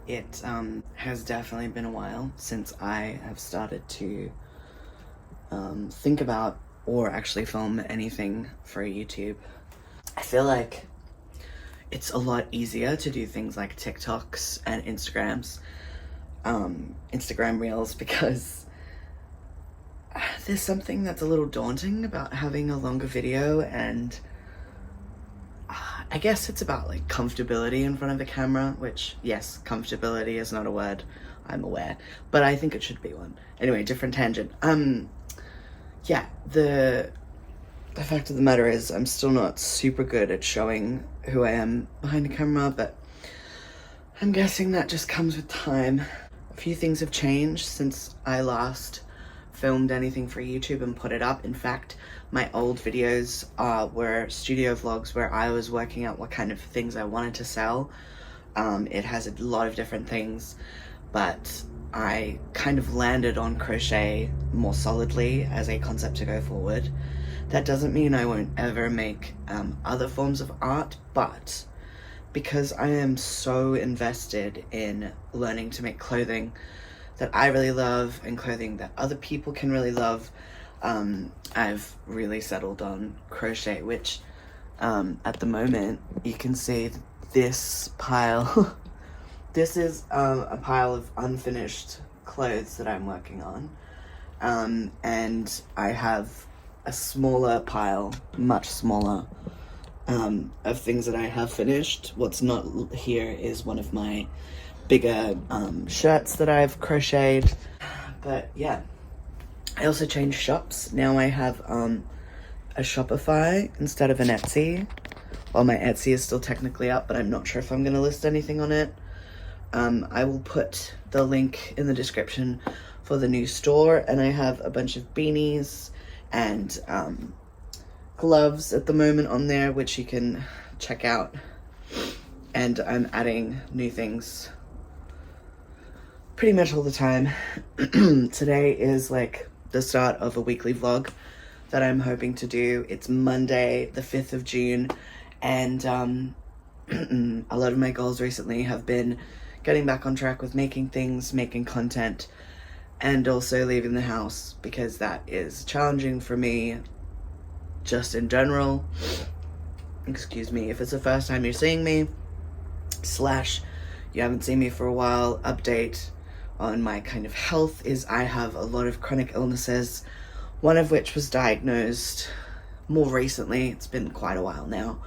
It has definitely been a while since I have started to think about or actually film anything for YouTube. I feel like it's a lot easier to do things like TikToks and Instagram Reels, because there's something that's a little daunting about having a longer video, and I guess it's about like comfortability in front of the camera, which, yes, comfortability is not a word, I'm aware, but I think it should be one. Anyway, different tangent. Yeah, the fact of the matter is I'm still not super good at showing who I am behind the camera, but I'm guessing that just comes with time. A few things have changed since I last filmed anything for YouTube and put it up. In fact, my old videos were studio vlogs where I was working out what kind of things I wanted to sell. It has a lot of different things, but I kind of landed on crochet more solidly as a concept to go forward. That doesn't mean I won't ever make other forms of art, but because I am so invested in learning to make clothing that I really love and clothing that other people can really love, I've really settled on crochet, which at the moment you can see this pile. This is a pile of unfinished clothes that I'm working on, and I have a smaller pile, much smaller, of things that I have finished. What's not here is one of my bigger shirts that I've crocheted. But yeah, I also changed shops. Now I have a Shopify instead of an Etsy. Well, my Etsy is still technically up, but I'm not sure if I'm gonna list anything on it. I will put the link in the description for the new store, and I have a bunch of beanies and gloves at the moment on there, which you can check out. And I'm adding new things pretty much all the time. Today is like the start of a weekly vlog that I'm hoping to do. It's Monday, the 5th of June, and a lot of my goals recently have been getting back on track with making things, making content, and also leaving the house, because that is challenging for me just in general. Excuse me, if it's the first time you're seeing me, / you haven't seen me for a while, update on my kind of health is I have a lot of chronic illnesses, one of which was diagnosed more recently. It's been quite a while now,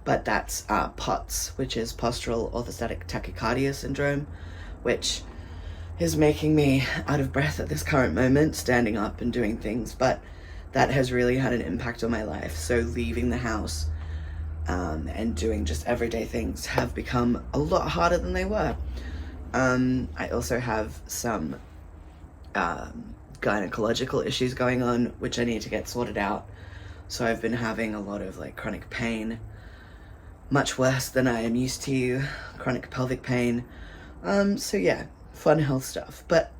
but that's POTS, which is postural orthostatic tachycardia syndrome, which is making me out of breath at this current moment, standing up and doing things, but that has really had an impact on my life. So leaving the house and doing just everyday things have become a lot harder than they were. I also have some gynecological issues going on, which I need to get sorted out. So I've been having a lot of like chronic pain, much worse than I am used to, chronic pelvic pain. So yeah, fun health stuff, but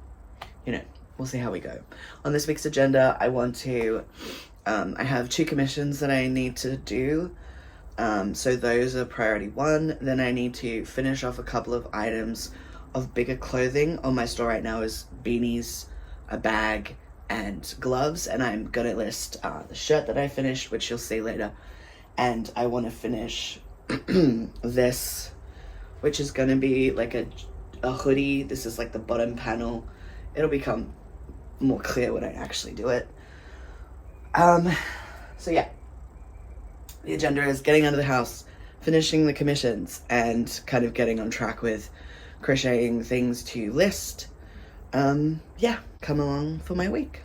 you know, we'll see how we go. On this week's agenda, I want to, I have 2 commissions that I need to do. So those are priority 1. Then I need to finish off a couple of items of bigger clothing. On my store right now is beanies, a bag, and gloves, and I'm gonna list the shirt that I finished, which you'll see later. And I want to finish this, which is gonna be like a hoodie. This is like the bottom panel. It'll become more clear when I actually do it. So yeah, the agenda is getting out of the house, finishing the commissions, and kind of getting on track with crocheting things to list. Yeah, come along for my week.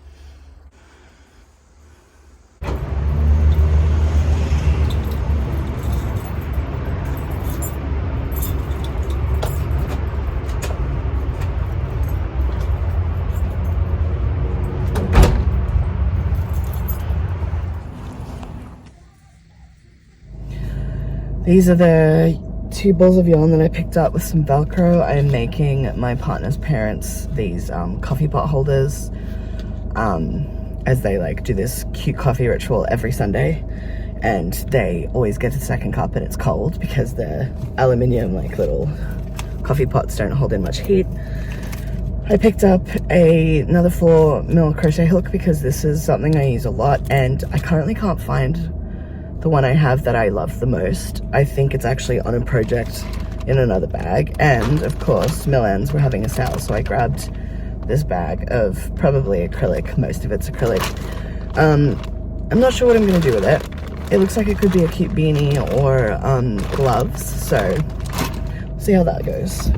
These are the 2 balls of yarn that I picked up with some Velcro. I am making my partner's parents these coffee pot holders, as they like do this cute coffee ritual every Sunday, and they always get a second cup and it's cold because they're aluminium like little coffee pots don't hold in much heat. I picked up another 4mm crochet hook because this is something I use a lot, and I currently can't find the one I have that I love the most. I think it's actually on a project in another bag, and of course Millens were having a sale, so I grabbed this bag of probably acrylic. Most of it's acrylic. I'm not sure what I'm gonna do with it. It looks like it could be a cute beanie or gloves, so see how that goes.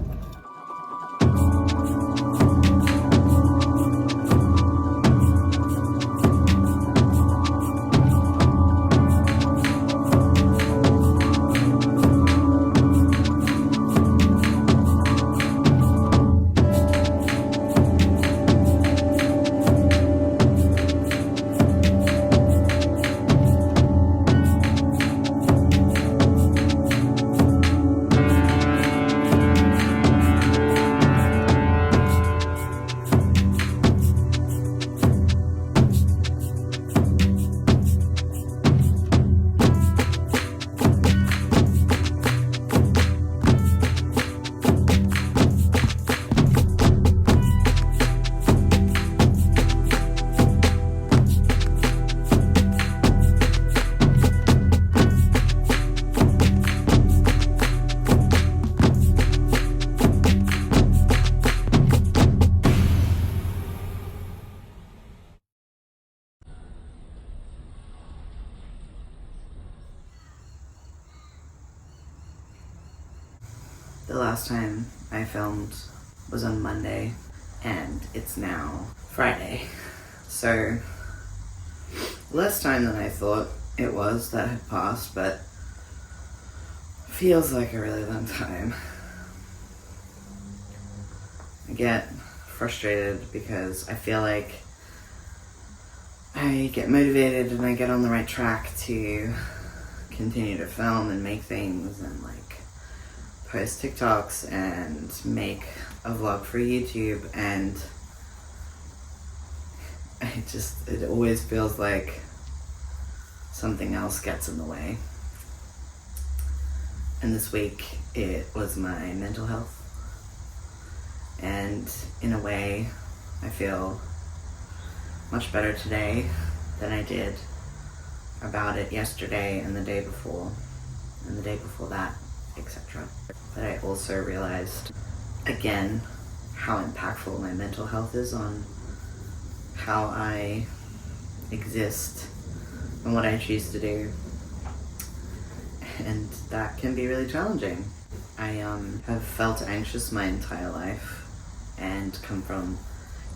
The last time I filmed was on Monday, and it's now Friday. So, less time than I thought it was that had passed, but feels like a really long time. I get frustrated because I feel like I get motivated and I get on the right track to continue to film and make things and like post TikToks and make a vlog for YouTube, and it always feels like something else gets in the way. And this week it was my mental health, and in a way I feel much better today than I did about it yesterday and the day before and the day before that, etc. But I also realized again how impactful my mental health is on how I exist and what I choose to do, and that can be really challenging. I have felt anxious my entire life and come from,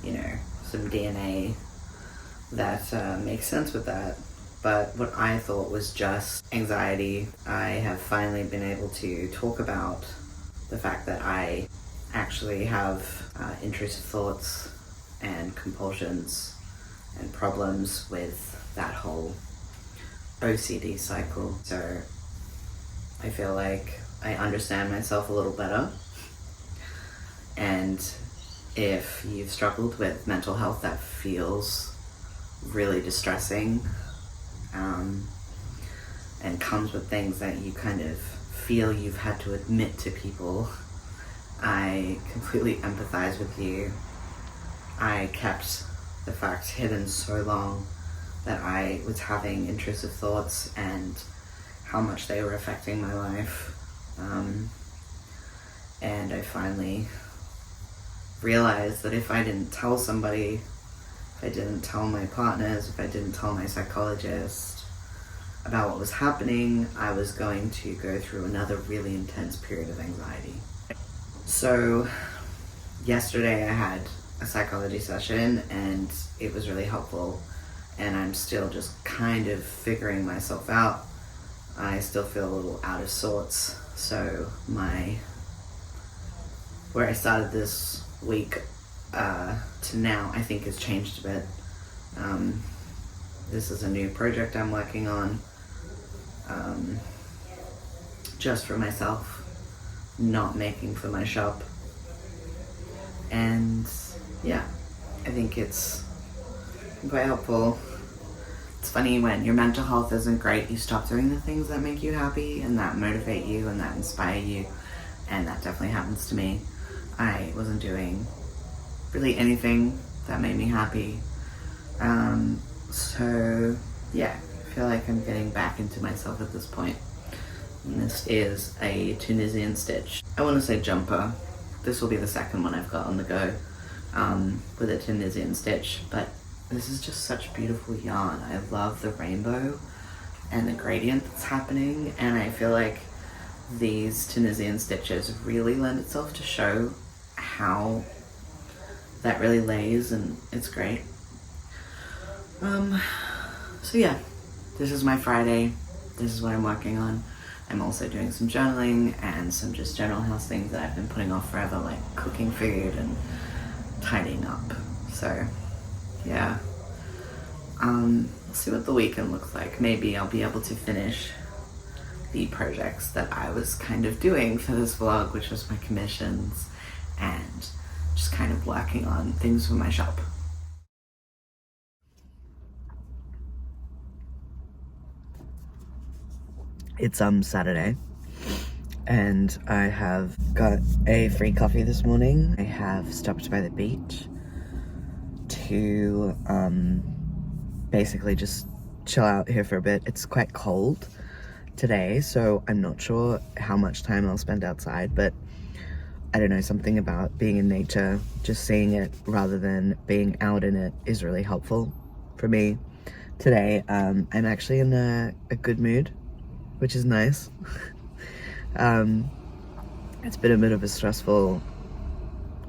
some DNA that makes sense with that. But what I thought was just anxiety, I have finally been able to talk about the fact that I actually have intrusive thoughts and compulsions and problems with that whole OCD cycle. So I feel like I understand myself a little better. And if you've struggled with mental health that feels really distressing, and comes with things that you kind of feel you've had to admit to people, I completely empathize with you. I kept the fact hidden so long that I was having intrusive thoughts and how much they were affecting my life. And I finally realized that if I didn't tell somebody, if I didn't tell my partners, if I didn't tell my psychologist about what was happening, I was going to go through another really intense period of anxiety. So yesterday I had a psychology session and it was really helpful, and I'm still just kind of figuring myself out. I still feel a little out of sorts, so where I started this week to now I think has changed a bit. This is a new project I'm working on, just for myself, not making for my shop. And yeah, I think it's quite helpful. It's funny, when your mental health isn't great, you stop doing the things that make you happy and that motivate you and that inspire you, and that definitely happens to me. I wasn't doing really anything that made me happy. So yeah, I feel like I'm getting back into myself at this point. And this is a Tunisian stitch. I want to say jumper. This will be the second one I've got on the go with a Tunisian stitch, but this is just such beautiful yarn. I love the rainbow and the gradient that's happening, and I feel like these Tunisian stitches really lend itself to show how that really lays, and it's great. So yeah, this is my Friday. This is what I'm working on. I'm also doing some journaling and some just general house things that I've been putting off forever, like cooking food and tidying up. So yeah, we'll see what the weekend looks like. Maybe I'll be able to finish the projects that I was kind of doing for this vlog, which was my commissions and just kind of working on things for my shop. It's Saturday, and I have got a free coffee this morning. I have stopped by the beach to basically just chill out here for a bit. It's quite cold today, so I'm not sure how much time I'll spend outside, but I don't know, something about being in nature, just seeing it rather than being out in it is really helpful for me. Today, I'm actually in a good mood, which is nice. It's been a bit of a stressful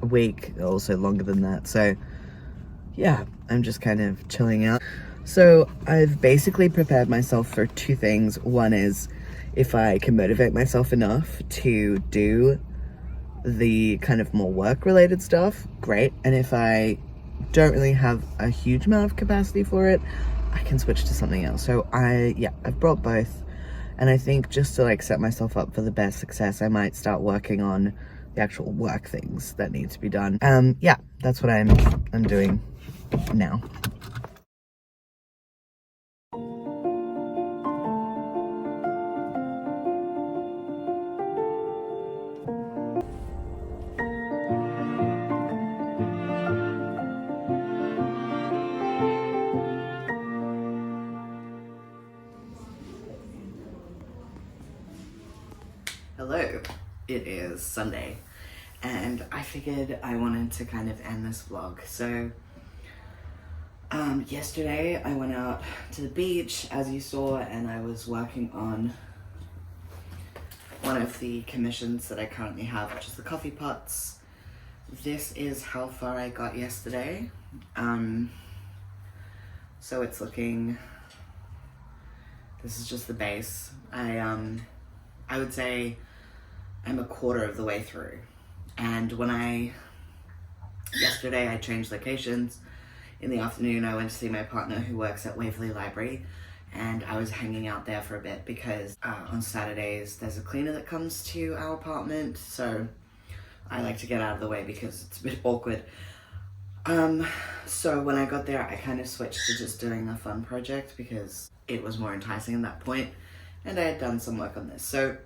week, also longer than that, so yeah, I'm just kind of chilling out. So I've basically prepared myself for two things. One is if I can motivate myself enough to do the kind of more work-related stuff, great, and if I don't really have a huge amount of capacity for it, I can switch to something else. So I've brought both. And I think just to like set myself up for the best success, I might start working on the actual work things that need to be done. Yeah, that's what I'm doing now. Hello, it is Sunday, and I figured I wanted to kind of end this vlog. So, yesterday I went out to the beach, as you saw, and I was working on one of the commissions that I currently have, which is the coffee pots. This is how far I got yesterday. So it's looking, this is just the base. I would say I'm a quarter of the way through. And yesterday I changed locations. In the afternoon I went to see my partner who works at Waverley Library, and I was hanging out there for a bit because on Saturdays there's a cleaner that comes to our apartment, so I like to get out of the way because it's a bit awkward. So when I got there I kind of switched to just doing a fun project because it was more enticing at that point, and I had done some work on this. So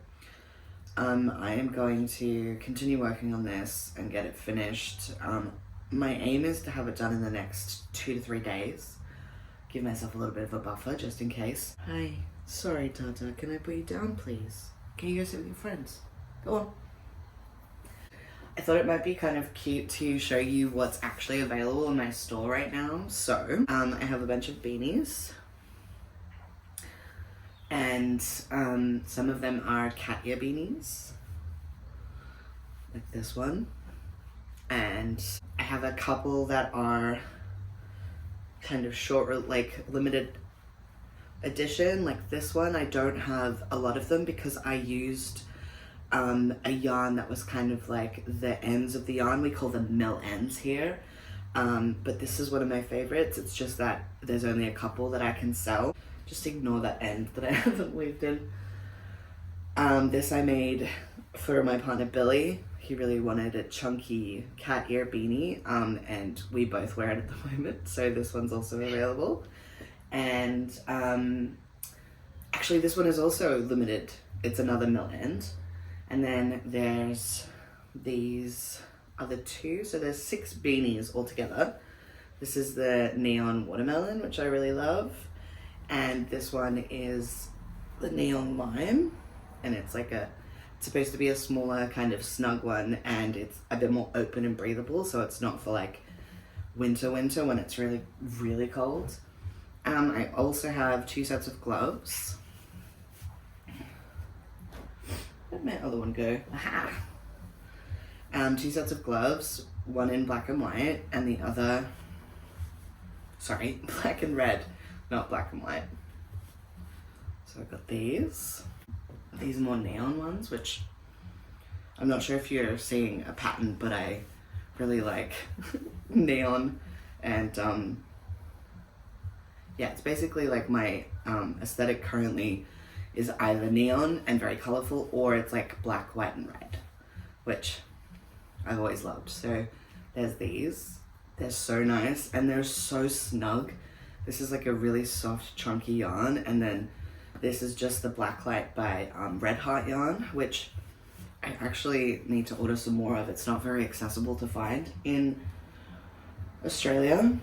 I am going to continue working on this and get it finished. My aim is to have it done in the next 2 to 3 days. Give myself a little bit of a buffer just in case. Hi, sorry Tata, can I put you down please? Can you go sit with your friends? Go on. I thought it might be kind of cute to show you what's actually available in my store right now. So, I have a bunch of beanies. And some of them are cat ear beanies, like this one, and I have a couple that are kind of short, like limited edition, like this one. I don't have a lot of them because I used a yarn that was kind of like the ends of the yarn. We call them mill ends here, but this is one of my favorites. It's just that there's only a couple that I can sell. Just ignore that end that I haven't weaved in. This I made for my partner Billy. He really wanted a chunky cat ear beanie, and we both wear it at the moment, so this one's also available. And actually this one is also limited. It's another mill end, And then there's these other two. So there's 6 beanies altogether. This is the neon watermelon, which I really love. And this one is the neon lime. And it's like it's supposed to be a smaller kind of snug one, and it's a bit more open and breathable, so it's not for like winter when it's really, really cold. I also have 2 sets of gloves. Where'd my other one go? Aha! 2 sets of gloves, one in black and white, and the other, sorry, black and red, not black and white. So I've got these more neon ones, which I'm not sure if you're seeing a pattern, but I really like neon. And yeah, it's basically like my aesthetic currently is either neon and very colorful, or it's like black, white, and red, which I've always loved. So there's these. They're so nice and they're so snug. This is like a really soft, chunky yarn, and then this is just the Blacklight by Red Heart yarn, which I actually need to order some more of. It's not very accessible to find in Australia.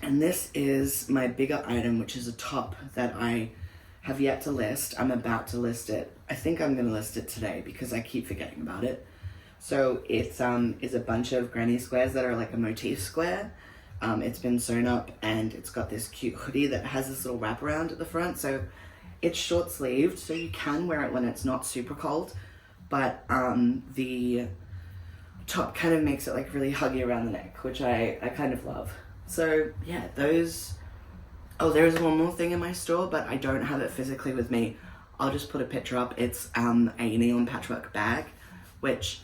And this is my bigger item, which is a top that I have yet to list. I'm about to list it. I think I'm gonna list it today because I keep forgetting about it. So it's is a bunch of granny squares that are like a motif square. It's been sewn up, and it's got this cute hoodie that has this little wraparound at the front. So it's short sleeved, so you can wear it when it's not super cold, but the top kind of makes it like really huggy around the neck, which I kind of love. So yeah, those. Oh, there is one more thing in my store, but I don't have it physically with me. I'll just put a picture up. It's a neon patchwork bag, which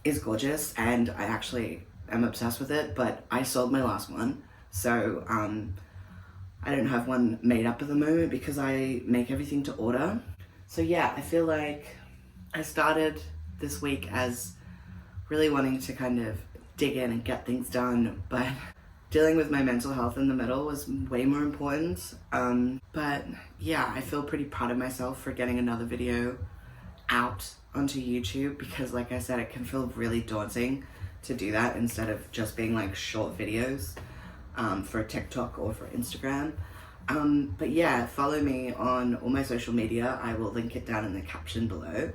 is gorgeous, and I actually am obsessed with it, but I sold my last one, so I don't have one made up at the moment because I make everything to order. So yeah, I feel like I started this week as really wanting to kind of dig in and get things done, but dealing with my mental health in the middle was way more important. But yeah, I feel pretty proud of myself for getting another video out onto YouTube, because like I said, it can feel really daunting to do that instead of just being like short videos for TikTok or for Instagram. But yeah, follow me on all my social media. I will link it down in the caption below.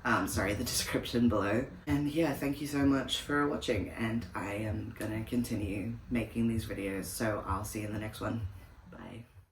The description below. And yeah, thank you so much for watching, and I am gonna continue making these videos, so I'll see you in the next one.